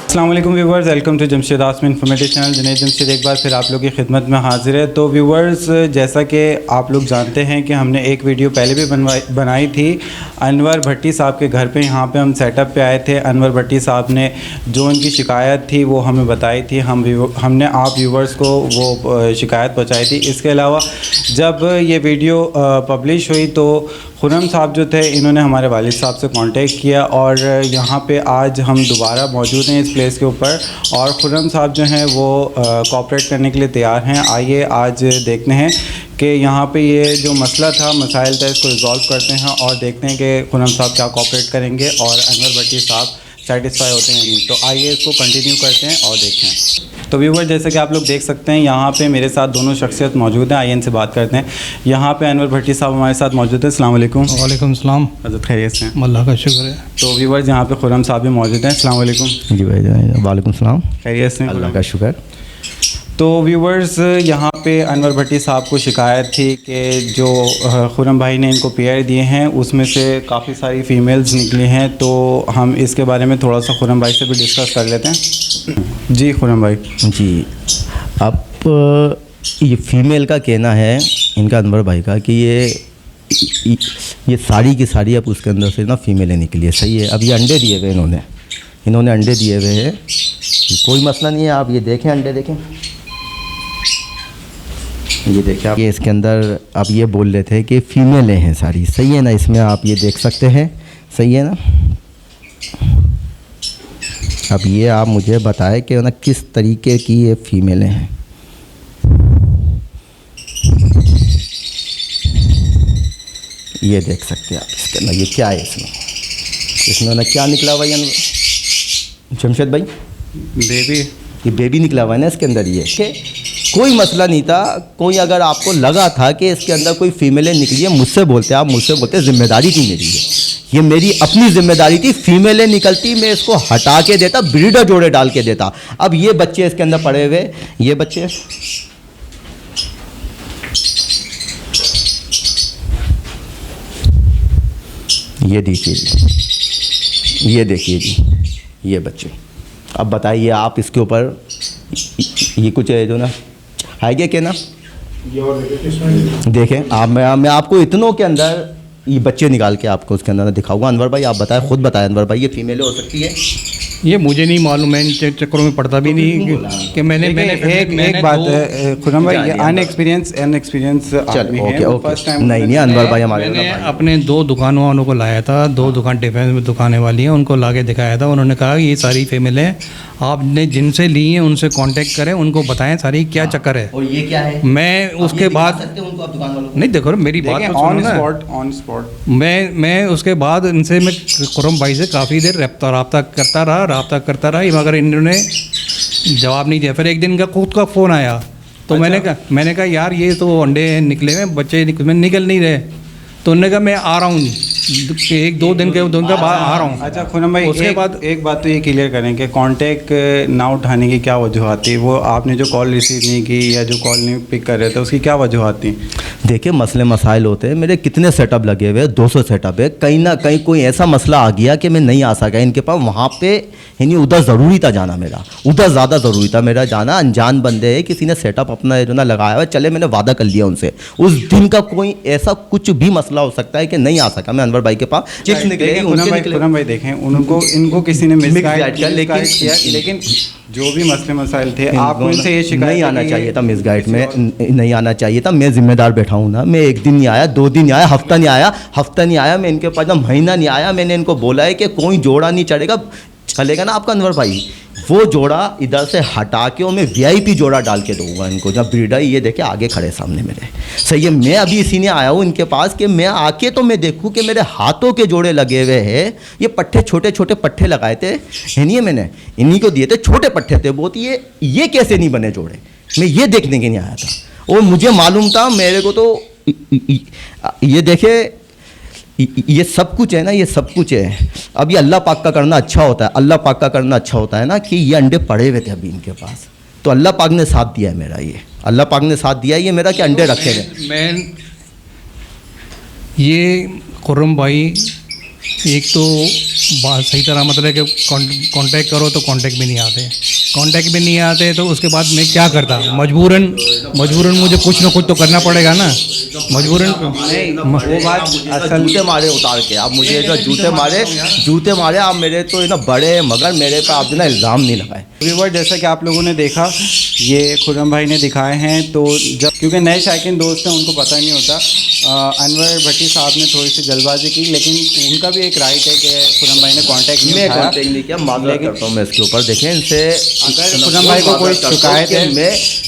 अस्सलाम वालेकुम viewers, welcome to Jamshed Asmi informative channel. Junaid Jamshed एक बार फिर आप लोग की खिदमत में हाजिर है। तो व्यूवर्स, जैसा कि आप लोग जानते हैं कि हमने एक वीडियो पहले भी बनाई थी अनवर भट्टी साहब के घर पे। यहाँ पे हम सेटअप पे आए थे। अनवर भट्टी साहब ने जो उनकी शिकायत थी वो हमें बताई थी। हमने आप व्यूवर्स को वो शिकायत पहुँचाई थी। इसके अलावा जब ये वीडियो पब्लिश हुई तो खुर्रम साहब जो थे इन्होंने हमारे वालिद साहब से कांटेक्ट किया और यहाँ पे आज हम दोबारा मौजूद हैं इस प्लेस के ऊपर। और खुर्रम साहब जो हैं वो कोऑपरेट करने के लिए तैयार हैं। आइए आज देखते हैं कि यहाँ पे ये जो मसला था, मसाइल था, इसको रिज़ॉल्व करते हैं और देखते हैं कि खुर्रम साहब क्या कोऑपरेट करेंगे और अनवर भट्टी साहब सेटिस्फाई होते हैं नहीं। तो आइए इसको कंटिन्यू करते हैं और देखते हैं। तो व्यूवर, जैसे कि आप लोग देख सकते हैं यहाँ पे मेरे साथ दोनों शख्सियत मौजूद हैं। आइए इनसे बात करते हैं। यहाँ पे अनवर भट्टी साहब हमारे साथ मौजूद हैं। अस्सलाम वालेकुम। वालेकुम सलाम। हज़रत खैरियत से हैं? अल्लाह का शुक्र है। तो व्यूवर्स, यहाँ पे खुर्रम साहब भी मौजूद हैं। अस्सलाम वालेकुम। जी भाई, वालेकुम सलाम। खैरियत से हैं? अल्लाह का शुक्र। तो व्यूवर्स, यहाँ पे अनवर भट्टी साहब को शिकायत थी कि जो खुर्रम भाई ने इनको पेयर दिए हैं उसमें से काफ़ी सारी फ़ीमेल्स निकली हैं। तो हम इसके बारे में थोड़ा सा खुर्रम भाई से भी डिस्कस कर लेते हैं। जी खुर्रम भाई। जी, अब ये फ़ीमेल का कहना है इनका, अनवर भाई का, कि ये सारी की सारी अब उसके अंदर से ना फ़ीमेलें निकली है। सही है। अब ये अंडे दिए हुए इन्होंने अंडे दिए हुए हैं। कोई मसला नहीं है। आप ये देखें, अंडे देखें, ये देखिए आप, ये इसके अंदर अब ये बोल रहे थे कि फ़ीमेलें हैं सारी। सही है ना? इसमें आप ये देख सकते हैं। सही है ना? अब ये आप मुझे बताएं कि ना किस तरीके की ये फ़ीमेलें हैं। ये देख सकते हैं आप इसके अंदर। ये क्या है इसमें ना क्या निकला हुआ है जमशेद भाई? बेबी। ये बेबी निकला हुआ है ना इसके अंदर। ये कोई मसला नहीं था। कोई अगर आपको लगा था कि इसके अंदर कोई फ़ीमेलें निकली है, मुझसे बोलते, आप मुझसे बोलते ज़िम्मेदारी थी मेरी। ये मेरी अपनी ज़िम्मेदारी थी। फ़ीमेलें निकलती मैं इसको हटा के देता, ब्रीडर जोड़े डाल के देता। अब ये बच्चे इसके अंदर पड़े हुए, ये बच्चे, ये देखिए जी, ये देखिए जी, ये बच्चे। अब बताइए आप इसके ऊपर ये कुछ है जो ना है क्या ना, देखें आप, मैं आपको इतनों के अंदर ये बच्चे निकाल के आपको उसके अंदर दिखाऊंगा। अनवर भाई आप बताएं, खुद बताएं अनवर भाई, ये फीमेल हो सकती है? ये मुझे नहीं मालूम, मैं इन चक्करों में पड़ता भी नहीं कि मैंने एक बात खुर्रम भाई, ये अनएक्सपीरियंस आदमी है। फर्स्ट टाइम नहीं अनवर भाई, हमारे मैंने अपने 2 दुकानों वालों को लाया था। 2 दुकान डिफेंस में दुकानें वाली हैं, उनको ला के दिखाया था। उन्होंने कहा ये सारी फीमेलें आपने जिनसे ली हैं उनसे कांटेक्ट करें, उनको बताएं सारी क्या चक्कर है। और ये क्या है? मैं उसके बाद नहीं, देखो मेरी बात तो ऑन सुनो ना। ऑन स्पॉट मैं उसके बाद इनसे मैं खुर्रम भाई से काफ़ी देर रब्ता करता रहा, मगर इन्होंने जवाब नहीं दिया। फिर एक दिन का खुद का फ़ोन आया तो अच्छा। मैंने कहा यार ये तो अंडे निकले हुए, बच्चे निकल नहीं रहे। तो उन्होंने कहा मैं आ रहा हूँ, 1-2 दिन के बाद आ रहा हूँ। अच्छा खुर्रम भाई, उसके बाद एक बात तो ये क्लियर करें कि कांटेक्ट ना उठाने की क्या वजूहत थी? वो आपने जो कॉल रिसीव नहीं की या जो कॉल नहीं पिक कर रहे थे, उसकी क्या वजूहत थी? देखिए, मसले मसाइल होते हैं। मेरे कितने सेटअप लगे हुए, 200 सेटअप है। कहीं ना कहीं कोई ऐसा मसला आ गया कि मैं नहीं आ सका इनके पास। वहाँ पे यानी उधर ज़रूरी था जाना मेरा, उधर ज़्यादा ज़रूरी था मेरा जाना। अनजान बंदे है, किसी ने सेटअप अपना जो ना लगाया हुआ, चले मैंने वादा कर लिया उनसे। उस दिन का कोई ऐसा कुछ भी मसला हो सकता है कि नहीं आ सका मैं अनवर भाई के पास। चिप्स निकले, खुर्रम भाई देखें, इनको किसी ने मिसगाइड किया, लेकिन जो भी मसले मसाइल थे आपको इनसे ये शिकायत नहीं आना चाहिए था। मिसगाइड में नहीं आना चाहिए था। मैं जिम्मेदार बैठा हूँ ना। मैं 1 दिन नहीं आया, 2 दिन नहीं आया, हफ्ता नहीं आया, मैं इनके पास महीना नहीं आया। मैंने इनको बोला है कि कोई जोड़ा नहीं चलेगा ना आपका अनवर भाई, वो जोड़ा इधर से हटा के और मैं VIP जोड़ा डाल के दूंगा इनको। जब ब्रीडर, ये देखे आगे खड़े सामने मेरे। सही है। मैं अभी इसी ने आया हूँ इनके पास कि मैं आके तो मैं देखूँ कि मेरे हाथों के जोड़े लगे हुए हैं। ये पट्टे, छोटे छोटे पट्टे लगाए थे, है नहीं, मैंने इन्हीं को दिए थे, छोटे पट्टे थे बहुत। ये कैसे नहीं बने जोड़े, मैं ये देखने के नहीं आया था। और मुझे मालूम था, मेरे को तो ये देखे, ये सब कुछ है ना, ये सब कुछ है। अब ये अल्लाह पाक का करना अच्छा होता है, अल्लाह पाक का करना अच्छा होता है ना कि ये अंडे पड़े हुए थे अभी इनके पास, तो अल्लाह पाक ने साथ दिया है मेरा। ये अल्लाह पाक ने साथ दिया है ये मेरा कि अंडे रखे गए। मैं ये खुर्रम भाई एक तो बात सही तरह मतलब कि कांटेक्ट करो तो कांटेक्ट भी नहीं आते, कांटेक्ट भी नहीं आते तो उसके बाद मैं क्या करता, मजबूरन मुझे कुछ ना कुछ तो करना पड़ेगा ना, मजबूरन। वो बात असल जूते मारे उतार के, आप मुझे जो जूते मारे आप मेरे तो ना बड़े, मगर मेरे पे आप ना इल्ज़ाम नहीं लगाए। व्यूअर जैसा कि आप लोगों ने देखा, ये खुर्रम भाई ने दिखाए हैं। तो जब क्योंकि नए शायकीन दोस्त हैं उनको पता नहीं होता, अनवर भट्टी साहब ने थोड़ी सी जल्दबाजी की, लेकिन उनका भी एक राइट है कि खुर्रम भाई ने कांटेक्ट नहीं उठाया। कांटेक्ट नहीं किया, माजरत करता हूँ मैं इसके ऊपर। देखें इनसे अगर खुर्रम भाई को कोई शिकायत है,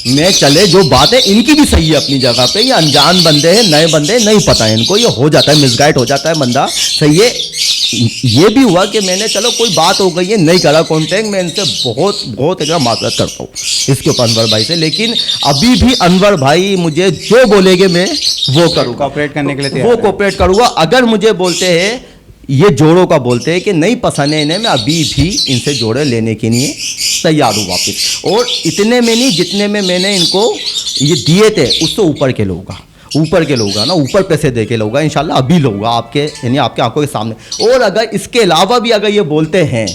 मैं चले जो बात है इनकी भी सही है अपनी जगह पे। ये अनजान बंदे हैं, नए बंदे, नहीं पता है इनको, ये हो जाता है, मिसगाइड हो जाता है बंदा, सही है। ये भी हुआ कि मैंने चलो कोई बात हो गई है, नहीं करा कांटेक्ट, मैं इनसे बहुत एकदम माजरत करता हूँ इसके ऊपर अनवर भाई से। लेकिन अभी भी अनवर भाई मुझे जो बोलेंगे मैं वो करूँगा, कोऑपरेट करने के लिए वो तैयार है। कोऑपरेट करूँगा। अगर मुझे बोलते हैं, ये जोड़ों का बोलते हैं कि नहीं पसंद है इन्हें, मैं अभी भी इनसे जोड़े लेने के लिए तैयार हूँ वापस। और इतने में नहीं जितने में मैंने इनको ये दिए थे, उससे ऊपर के लोग ना, ऊपर पैसे दे के लूँगा इंशाल्लाह, अभी लूँगा आपके यानी आपके आंखों के सामने। और अगर इसके अलावा भी अगर ये बोलते हैं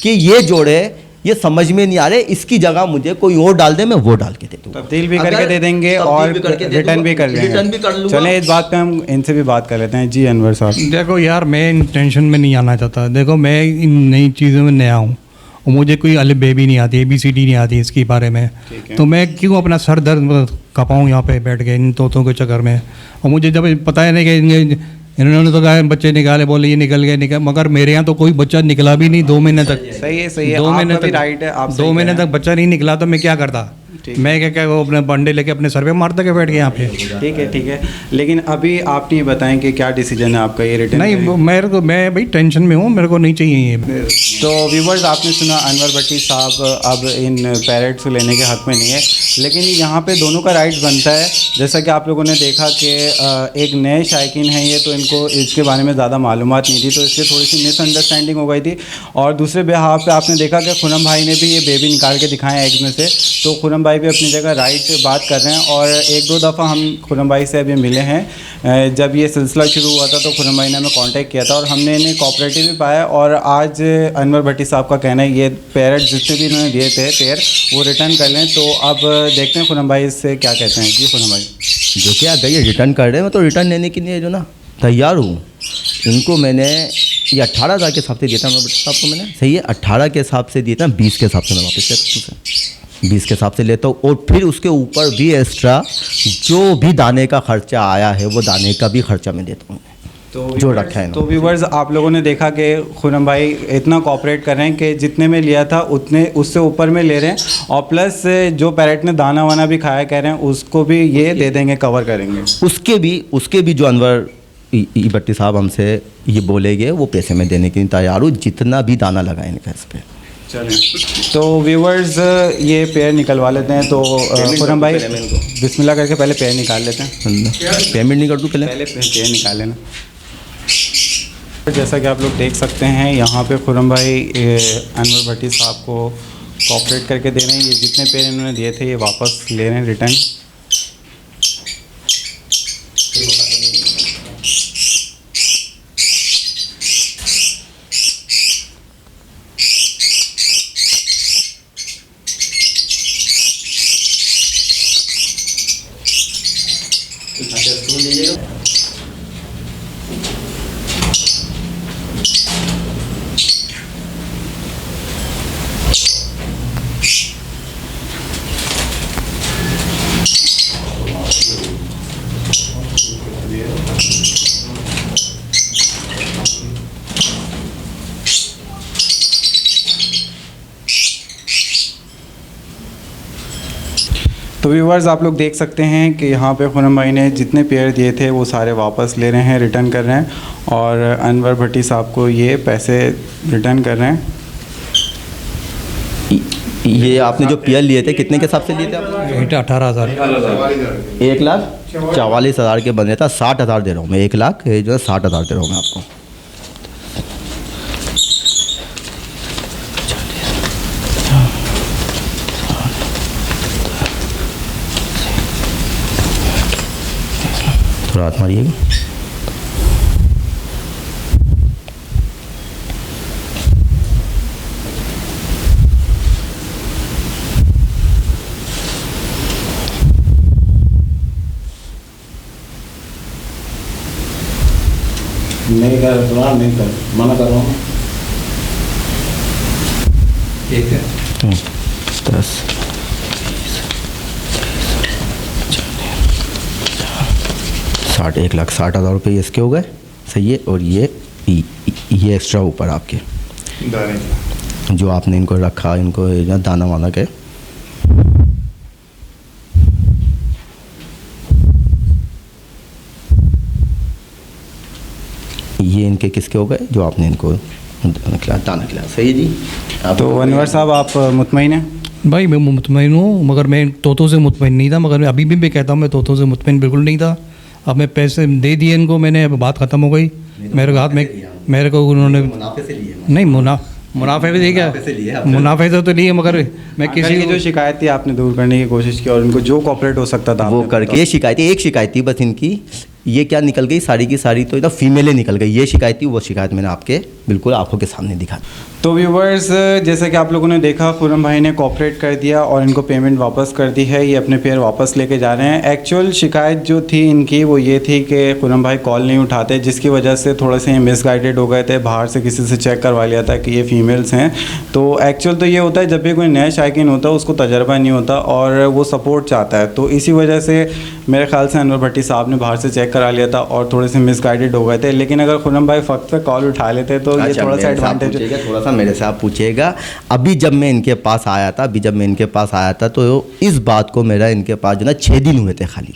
कि ये जोड़े ये समझ में नहीं आ रहे, इसकी जगह मुझे कोई और डाल दे, मैं वो डाल के दे दूँगा, तब्दील भी करके दे देंगे और रिटर्न भी कर लेंगे। चलें इस बात पे हम इनसे भी बात कर लेते हैं। जी अनवर साहब। देखो यार, मैं इन टेंशन में नहीं आना चाहता। देखो मैं इन नई चीज़ों में नया हूँ और मुझे कोई अलिफ बे भी नहीं आती, ABCD नहीं आती इसके बारे में, तो मैं क्यों अपना सर दर्द कपाऊँ यहाँ पे बैठ के इन तोतों के चक्कर में। और मुझे जब पता है नहीं कि इन्होंने तो कहा बच्चे निकाले, बोले ये निकल गए, मगर मेरे यहाँ तो कोई बच्चा निकला भी नहीं 2 महीने तक। सही है 2 महीने तक राइट है, आप 2 महीने तक बच्चा नहीं निकला तो मैं क्या करता, मैं क्या वो अपने बंडे लेके अपने सर पे मारता के बैठ के यहाँ पे। ठीक है। लेकिन अभी आप नहीं बताएं कि क्या डिसीजन है आपका ये रिटर्न? नहीं, मैं भाई टेंशन में हूँ, मेरे को नहीं चाहिए ये। तो व्यूवर्स आपने सुना, अनवर भट्टी साहब अब इन पैरेट्स को लेने के हक़ में नहीं है, लेकिन यहाँ पे दोनों का राइट बनता है। जैसा कि आप लोगों ने देखा कि एक नए शायकीन हैं ये, तो इनको इसके बारे में ज़्यादा मालूमात नहीं थी, तो इसलिए थोड़ी सी मिसअंडरस्टैंडिंग हो गई थी। और दूसरे बिहाफ पे आपने देखा कि खुर्रम भाई ने भी ये बेबी निकाल के दिखाए एग्स में से, तो खुर्रम भाई भी अपनी जगह राइट बात कर रहे हैं। और 1-2 दफ़ा हम खुर्रम भाई से अभी मिले हैं, जब ये सिलसिला शुरू हुआ था तो खुर्रम भाई ने हमें कांटेक्ट किया था और हमने इन्हें कोऑपरेटिव भी पाया। और आज अनवर भट्टी साहब का कहना है ये पैरेट जितने भी इन्होंने दिए थे पेयर वो रिटर्न कर लें। तो अब देखते हैं खुर्रम भाई इससे क्या कहते हैं। जी खुर्रम भाई। देखिए अगर ये रिटर्न कर रहे हैं, मैं तो रिटर्न लेने के लिए जो ना तैयार हूँ। इनको मैंने ये 18,000 के हिसाब से दिया था मैं भट्टी साहब को, मैंने सही है 18 के हिसाब से दिया था, 20 के हिसाब से मैं वापस लेता हूँ, 20 के हिसाब से लेता हूँ। और फिर उसके ऊपर भी एक्स्ट्रा जो भी दाने का खर्चा आया है वो दाने का भी खर्चा मैं देता हूँ, तो जो रखा है ना। तो व्यूवर्स आप लोगों ने देखा कि खुर्रम भाई इतना कोऑपरेट कर रहे हैं कि जितने में लिया था उतने उससे ऊपर में ले रहे हैं, और प्लस जो पैरेट ने दाना वाना भी खाया कह रहे हैं उसको भी ये दे देंगे, कवर करेंगे। उसके भी जो अनवर भट्टी साहब हमसे ये बोलेंगे वो पैसे में देने के लिए तैयार हूँ, जितना भी दाना लगाएंगे इस पर। चलिए तो व्यूवर्स ये पेयर निकलवा लेते हैं। तो खुर्रम भाई बिस्मिल्लाह करके पहले पेयर निकाल लेते हैं। पेमेंट नहीं कर दूँ पहले पेयर निकाल लेना। जैसा कि आप लोग देख सकते हैं यहाँ पे खुर्रम भाई अनवर भट्टी साहब को कोऑपरेट करके दे रहे हैं। ये जितने पेयर इन्होंने दिए थे ये वापस ले रहे हैं रिटर्न। तो व्यूवर्स आप लोग देख सकते हैं कि यहाँ पे खुर्रम भाई ने जितने पेयर दिए थे वो सारे वापस ले रहे हैं, रिटर्न कर रहे हैं, और अनवर भट्टी साहब को ये पैसे रिटर्न कर रहे हैं। ये आपने जो पेयर लिए थे कितने के हिसाब से लिए थे आपने? 18,000। 1,44,000 के बने था, 60,000 दे रहा हूँ मैं। 1 लाख जो है 60,000 दे रहा हूँ मैं आपको। थोड़ा हाथ मारिएगा। नहीं कर रहा, नहीं कर, मना कर रहा हूँ। ठीक है 10 60 1,60,000 रुपये इसके हो गए, सही है। और ये एक्स्ट्रा ऊपर आपके जो आपने इनको रखा, इनको दाना वाना के, ये इनके किसके हो गए जो आपने इनको दाना खिलाया, सही है जी। तो अनवर साहब आप मुतमईन हैं? भाई मैं मुतमईन हूँ, मगर मैं तोतों से मुतमईन नहीं था, मगर मैं अभी भी कहता हूँ मैं तोतों से मुतमईन बिल्कुल नहीं था। अब मैं पैसे दे दिए इनको मैंने, अब बात ख़त्म हो गई। मेरे हाथ में मेरे को उन्होंने मुनाफे से लिए, नहीं मुनाफे भी दिया, मुनाफे से तो लिए, मगर मैं किसी की जो शिकायत थी आपने दूर करने की कोशिश की और उनको जो कॉपरेट हो सकता था वो आपने करके, ये शिकायत एक शिकायत थी बस इनकी, ये क्या निकल गई सारी की सारी, तो इधर फीमेलें निकल गई। ये शिकायत थी, वो शिकायत मैंने आपके बिल्कुल आंखों के सामने दिखा। तो व्यूवर्स, जैसे कि आप लोगों ने देखा, खुरम भाई ने कॉपरेट कर दिया और इनको पेमेंट वापस कर दी है। ये अपने पेयर वापस लेके जा रहे हैं। एक्चुअल शिकायत जो थी इनकी वो ये थी कि खुरम भाई कॉल नहीं उठाते, जिसकी वजह से थोड़े से मिसगाइडेड हो गए थे। बाहर से किसी से चेक करवा लिया था कि ये फीमेल्स हैं। तो एक्चुअल तो ये होता है जब भी कोई नया शायकीन होता है उसको तजर्बा नहीं होता और वो सपोर्ट चाहता है, तो इसी वजह से मेरे ख्याल से अनवर भट्टी साहब ने बाहर से चेक करा लिया था और थोड़े से मिसगाइडेड हो गए थे। लेकिन अगर खुरम भाई वक्त पे कॉल उठा लेते तो ये थोड़ा सा एडवांटेज, थोड़ा सा मेरे से आप पूछिएगा। अभी जब मैं इनके पास आया था तो इस बात को मेरा इनके पास जो ना 6 दिन हुए थे खाली।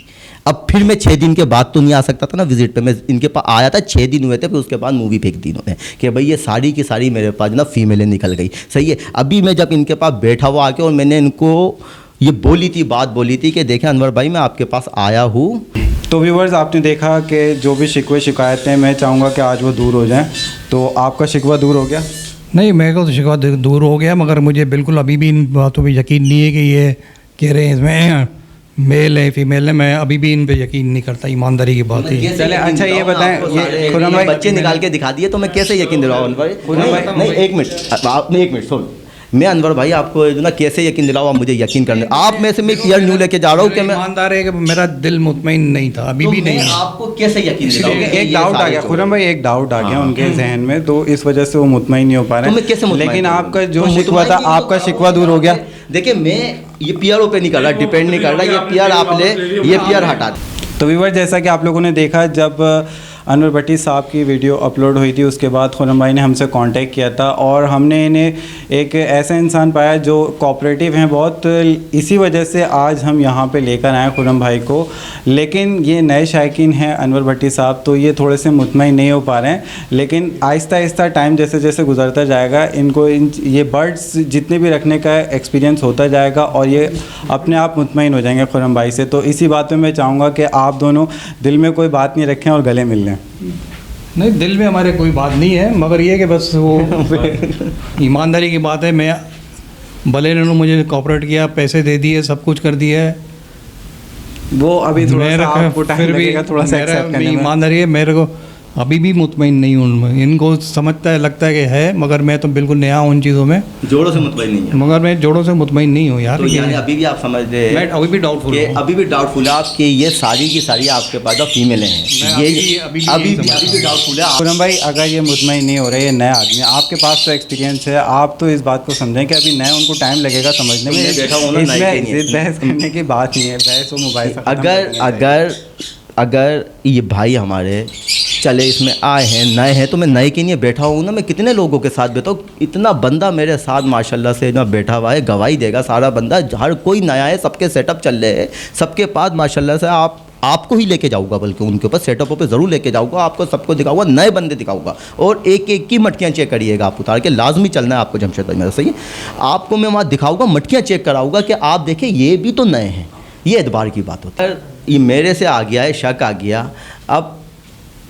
अब फिर मैं 6 दिन के बाद तो नहीं आ सकता था ना विजिट पे, मैं इनके पास आया था 6 दिन हुए थे, फिर उसके बाद मूवी फेंक दी इन्होंने कि भाई ये सारी की सारी मेरे पास जो ना फीमेलें निकल गई, सही है। अभी मैं जब इनके पास बैठा हुआ आके और मैंने इनको ये बात बोली थी कि देखें अनवर भाई मैं आपके पास आया हूँ। तो व्यूवर्स, आपने देखा कि जो भी शिकवे शिकायतें, मैं चाहूँगा कि आज वो दूर हो जाएं। तो आपका शिकवा दूर हो गया? नहीं, मेरे को तो शिकवा दूर हो गया, मगर मुझे बिल्कुल अभी भी इन बातों पे यकीन नहीं है कि ये कह रहे हैं इसमें मेल है फीमेल है। मैं अभी भी इन पे यकीन नहीं करता, ईमानदारी की बात है। चले अच्छा ये बताएं, ये खुरम भाई बच्चे निकाल के दिखा दिए तो मैं कैसे यकीन दिलाऊं अनवर भाई? नहीं एक मिनट सुन, मैं अनवर भाई आपको जो ना कैसे यकीन दिलाऊं, आप मुझे यकीन करने, आप में से मैं क्लियर न्यू लेके जा रहा हूँ कि मैं ईमानदार है कि मेरा दिल मुतमईन नहीं था, अभी भी नहीं है। आपको कैसे यकीन दिलाऊं? एक डाउट आ गया खुरम भाई, एक डाउट आ गया उनके जहन में, तो इस वजह से वो मुतमईन नहीं हो पा रहे हैं। लेकिन आपका जो शिकवा था, आपका शिकवा दूर हो गया? देखिए मैं ये पीआर पे नहीं कर रहा, डिपेंड नहीं कर रहा, ये पीआर आप ले, ये पीआर हटा दे। तो व्यूअर, जैसा कि आप लोगों ने देखा, जब अनवर भट्टी साहब की वीडियो अपलोड हुई थी उसके बाद खुरम भाई ने हमसे कांटेक्ट किया था और हमने इन्हें एक ऐसा इंसान पाया जो कोऑपरेटिव हैं बहुत। इसी वजह से आज हम यहाँ पे लेकर आए खुरम भाई को। लेकिन ये नए शायकीन हैं अनवर भट्टी साहब, तो ये थोड़े से मुतमईन नहीं हो पा रहे हैं। लेकिन आहिस्ता आहिस्ता टाइम जैसे जैसे गुजरता जाएगा, इनको ये बर्ड्स जितने भी रखने का एक्सपीरियंस होता जाएगा और ये अपने आप मुतमईन हो जाएंगे खुरम भाई से। तो इसी बात में मैं चाहूँगा कि आप दोनों दिल में कोई बात नहीं रखें और गले मिल लें। नहीं, दिल में हमारे कोई बात नहीं है, मगर ये कि बस वो ईमानदारी की बात है। मैं भले इन्होंने मुझे कॉपरेट किया, पैसे दे दिए, सब कुछ कर दिया है, वो अभी थोड़ा सा आपको टाइम फिर भी लगेगा थोड़ा सा एक्सेप्ट करने में। ईमानदारी है, मेरे को अभी भी मुतमईन नहीं हूँ उनमें। इनको समझता है, लगता है कि है, मगर मैं तो बिल्कुल नया हूँ उन चीज़ों में, जोड़ों से मुतमईन नहीं है। मगर मैं जोड़ों से मुतमईन नहीं हूँ यार। तो यानी अभी भी आप समझ रहे, मैं अभी भी डाउटफुल हूँ, अभी भी डाउटफुल है आप कि ये सारी की सारी आपके पास फीमेलें हैं। ये अभी भी डाउटफुल है। खुरम भाई, अगर ये मुतमईन नहीं हो रहे, ये नया आदमी, आपके पास तो एक्सपीरियंस है, आप तो इस बात को समझें कि अभी नए उनको टाइम लगेगा समझने में। इसमें बहस करने की बात नहीं है, बहस वो मोबाइल। अगर ये भाई हमारे चले इसमें आए हैं, नए हैं, तो मैं नए के लिए बैठा हूँ ना। मैं कितने लोगों के साथ बैठा हूँ, इतना बंदा मेरे साथ माशाल्लाह से ना बैठा हुआ है, गवाही देगा सारा बंदा। हर कोई नया है, सबके सेटअप चल रहे हैं, सबके पास माशाल्लाह से आपको ही लेके जाऊँगा, बल्कि उनके ऊपर सेटअपों पे ज़रूर लेके जाऊँगा, आपको सबको दिखाऊँगा, नए बंदे दिखाऊँगा। और एक एक की मटकियाँ चेक करिएगा, आप उतार के लाजमी चलना है आपको जमशेद भाई मेरा, सही है। आपको मैं वहाँ दिखाऊँगा, मटकियाँ चेक कराऊँगा कि आप देखें ये भी तो नए हैं। ये एतबार की बात होती है। ये मेरे से आ गया है, शक आ गया। अब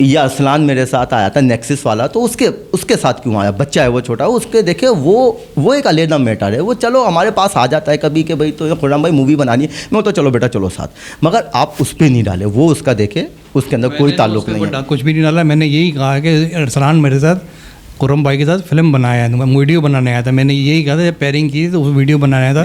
ये अरसलान मेरे साथ आया था नेक्सिस वाला, तो उसके साथ क्यों आया? बच्चा है वो छोटा, उसके देखे वो एक अलग मैटर है। वो चलो हमारे पास आ जाता है कभी कि भाई तो खुर्रम भाई मूवी बनानी है, मैं तो चलो बेटा चलो साथ, मगर आप उस पर नहीं डाले। वो उसका देखे, उसके अंदर कोई ताल्लुक नहीं है, कुछ भी नहीं डाला। मैंने यही कहा कि अरसलान मेरे साथ खुर्रम भाई के साथ फिल्म बनाया है, वीडियो बनाने आया था। मैंने यही कहा था, जब पेयरिंग की तो उस वीडियो बनाया था।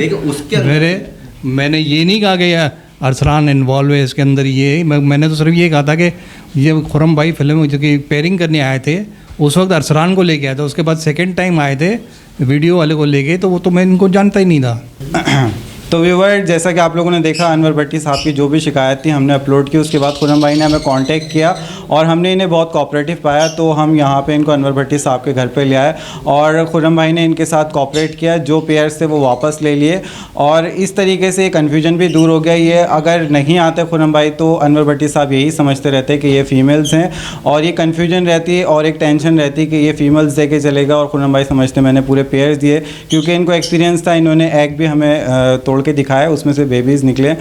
मैंने ये नहीं कहा कि अरसलान इन्वॉल्व है इसके अंदर। ये मैंने तो सिर्फ ये कहा था कि ये खुर्रम भाई फिल्म जो कि पेयरिंग करने आए थे उस वक्त अरसलान को लेके आया था, उसके बाद सेकंड टाइम आए थे वीडियो वाले को लेके, तो वो तो मैं इनको जानता ही नहीं था। तो व्यूवर, जैसा कि आप लोगों ने देखा अनवर भट्टी साहब की जो भी शिकायत थी हमने अपलोड की। उसके बाद खुर्रम भाई ने हमें कांटेक्ट किया और हमने इन्हें बहुत कोऑपरेटिव पाया, तो हम यहाँ पे इनको अनवर भट्टी साहब के घर पे ले आए और खुर्रम भाई ने इनके साथ कोऑपरेट किया। जो पेयर्स थे वो वापस ले लिए और इस तरीके से कन्फ्यूजन भी दूर हो गया। ये अगर नहीं आते खुर्रम भाई तो अनवर भट्टी साहब यही समझते रहते कि ये फ़ीमेल्स हैं और ये कन्फ्यूजन रहती है और एक टेंशन रहती है कि ये फ़ीमेल्स दे के चलेगा, और खुर्रम भाई समझते मैंने पूरे पेयर्स दिए क्योंकि इनको एक्सपीरियंस था। इन्होंने एग भी हमें तोड़ के दिखाया, उसमें से बेबीज़ निकले।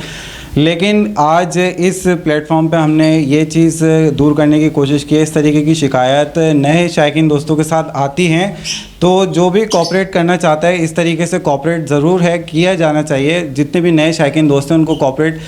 लेकिन आज इस प्लेटफॉर्म पे हमने ये चीज़ दूर करने की कोशिश की है। इस तरीके की शिकायत नए शायकीन दोस्तों के साथ आती हैं, तो जो भी कोऑपरेट करना चाहता है इस तरीके से कोऑपरेट ज़रूर है, किया जाना चाहिए। जितने भी नए शायकीन दोस्त हैं उनको कोऑपरेट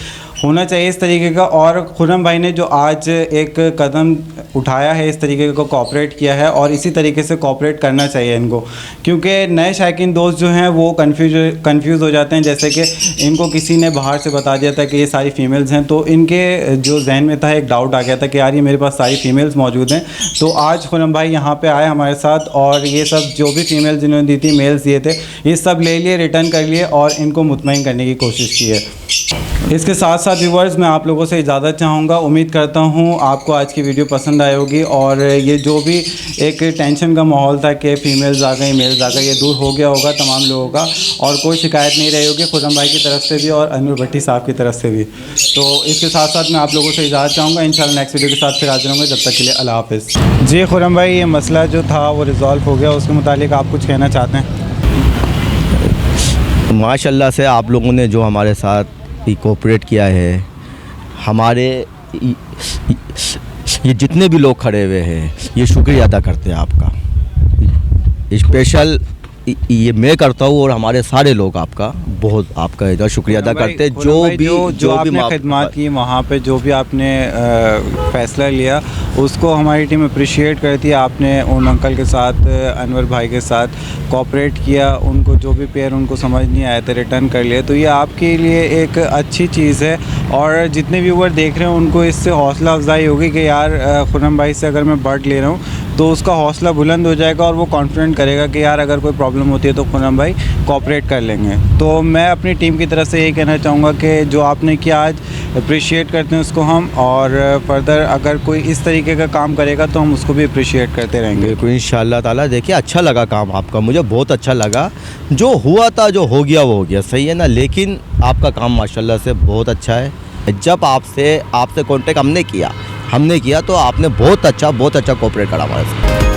होना चाहिए इस तरीके का। और खुर्रम भाई ने जो आज एक कदम उठाया है इस तरीके को कोऑपरेट किया है और इसी तरीके से कोऑपरेट करना चाहिए इनको, क्योंकि नए शायकीन दोस्त जो हैं वो कंफ्यूज हो जाते हैं। जैसे कि इनको किसी ने बाहर से बता दिया था कि ये सारी फ़ीमेल्स हैं, तो इनके जो जहन में था एक डाउट आ गया था कि यार ये मेरे पास सारी फ़ीमेल्स मौजूद हैं। तो आज खुर्रम भाई यहाँ पे आए हमारे साथ और ये सब जो भी फ़ीमेल्स जिन्होंने दी थी, मेल्स दिए थे, ये सब ले लिए, रिटर्न कर लिए और इनको मुतमईन करने की कोशिश की है। इसके साथ साथ व्यूवर्स, मैं आप लोगों से इजाज़त चाहूँगा। उम्मीद करता हूँ आपको आज की वीडियो पसंद आई होगी और ये जो भी एक टेंशन का माहौल था कि फ़ीमेल्स आ गई, मेल्स आ गए, ये दूर हो गया होगा तमाम लोगों का और कोई शिकायत नहीं रही होगी खुर्रम भाई की तरफ से भी और अनवर भट्टी साहब की तरफ से भी। तो इसके साथ साथ मैं आप लोगों से इजाज़त चाहूँगा। इंशाल्लाह नेक्स्ट वीडियो के साथ फिर हाजिर होंगे। जब तक के लिए अल्लाह हाफ़िज़। जी खुर्रम भाई, ये मसला जो था वो रिज़ॉल्व हो गया, उसके मुतालिक आप कुछ कहना चाहते हैं? माशाल्लाह से आप लोगों ने जो हमारे साथ कोऑपरेट किया है, हमारे ये जितने भी लोग खड़े हुए हैं ये शुक्रिया अदा करते हैं आपका। स्पेशल ये मैं करता हूँ और हमारे सारे लोग आपका बहुत आपका इधर शुक्रिया अदा करते हैं। जो आपने खिदमत की वहाँ पे, जो भी आपने फ़ैसला लिया उसको हमारी टीम अप्रिशिएट करती है। आपने उन अंकल के साथ, अनवर भाई के साथ कोऑपरेट किया, उनको जो भी पेयर उनको समझ नहीं आए थे रिटर्न कर लिए, तो ये आपके लिए एक अच्छी चीज़ है। और जितने व्यूवर देख रहे हैं उनको इससे हौसला अफजाई होगी कि यार खुर्रम भाई से अगर मैं बर्ड ले रहा हूँ तो उसका हौसला बुलंद हो जाएगा और वो कॉन्फिडेंट करेगा कि यार अगर कोई प्रॉब्लम होती है तो खुर्रम भाई कोऑपरेट कर लेंगे। तो मैं अपनी टीम की तरफ से यही कहना चाहूँगा कि जो आपने किया आज अप्रिशिएट करते हैं उसको हम, और फर्दर अगर कोई इस तरीके का काम करेगा तो हम उसको भी अप्रिशिएट करते रहेंगे। बिल्कुल इंशाअल्लाह ताला। देखिए अच्छा लगा काम आपका, मुझे बहुत अच्छा लगा। जो हुआ था, जो हो गया वो हो गया, सही है ना, लेकिन आपका काम माशाल्लाह से बहुत अच्छा है। जब आपसे कांटेक्ट हमने किया तो आपने बहुत अच्छा कोऑपरेट करा हमारे साथ।